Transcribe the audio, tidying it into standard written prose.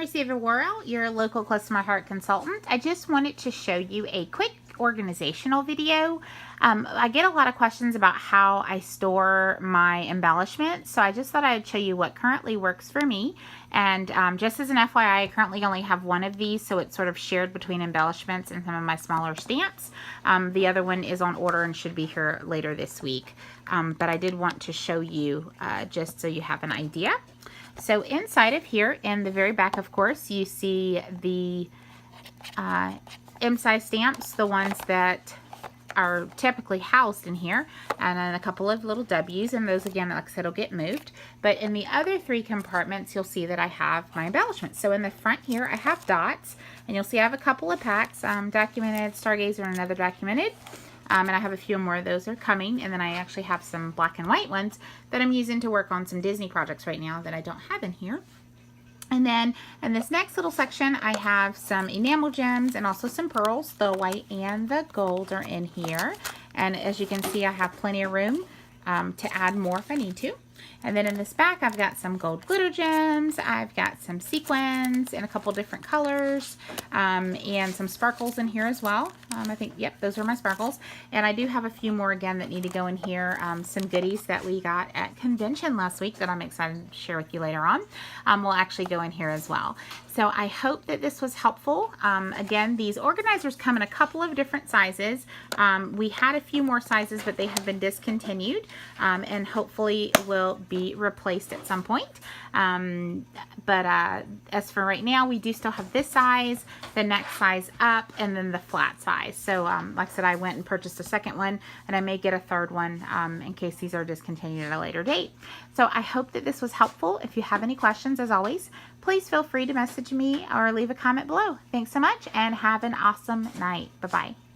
Tracy over Warrell, your local Close to My Heart consultant. I just wanted to show you a quick organizational video. I get a lot of questions about how I store my embellishment, so I just thought I'd show you what currently works for me. And just as an FYI, I currently only have one of these, so it's sort of shared between embellishments and some of my smaller stamps. The other one is on order and should be here later this week. But I did want to show you just so you have an idea. So inside of here, in the very back, of course, you see the M-size stamps, the ones that are typically housed in here, and then a couple of little W's, and those, again, like I said, will get moved. But in the other three compartments, you'll see that I have my embellishments. So in the front here, I have dots, and you'll see I have a couple of packs, documented, Stargazer, and another documented. And I have a few more of those are coming, and then I actually have some black and white ones that I'm using to work on some Disney projects right now that I don't have in here. And then in this next little section, I have some enamel gems and also some pearls. The white and the gold are in here. And as you can see, I have plenty of room to add more if I need to. And then in this back, I've got some gold glitter gems, I've got some sequins in a couple different colors, and some sparkles in here as well. I think, yep, those are my sparkles. And I do have a few more, again, that need to go in here. Some goodies that we got at convention last week that I'm excited to share with you later on will actually go in here as well. So I hope that this was helpful. Again, these organizers come in a couple of different sizes. We had a few more sizes, but they have been discontinued, and hopefully will be replaced at some point. As for right now, we do still have this size, the next size up, and then the flat size. So like I said, I went and purchased a second one, and I may get a third one in case these are discontinued at a later date. So I hope that this was helpful. If you have any questions, as always, please feel free to message me or leave a comment below. Thanks so much, and have an awesome night. Bye-bye.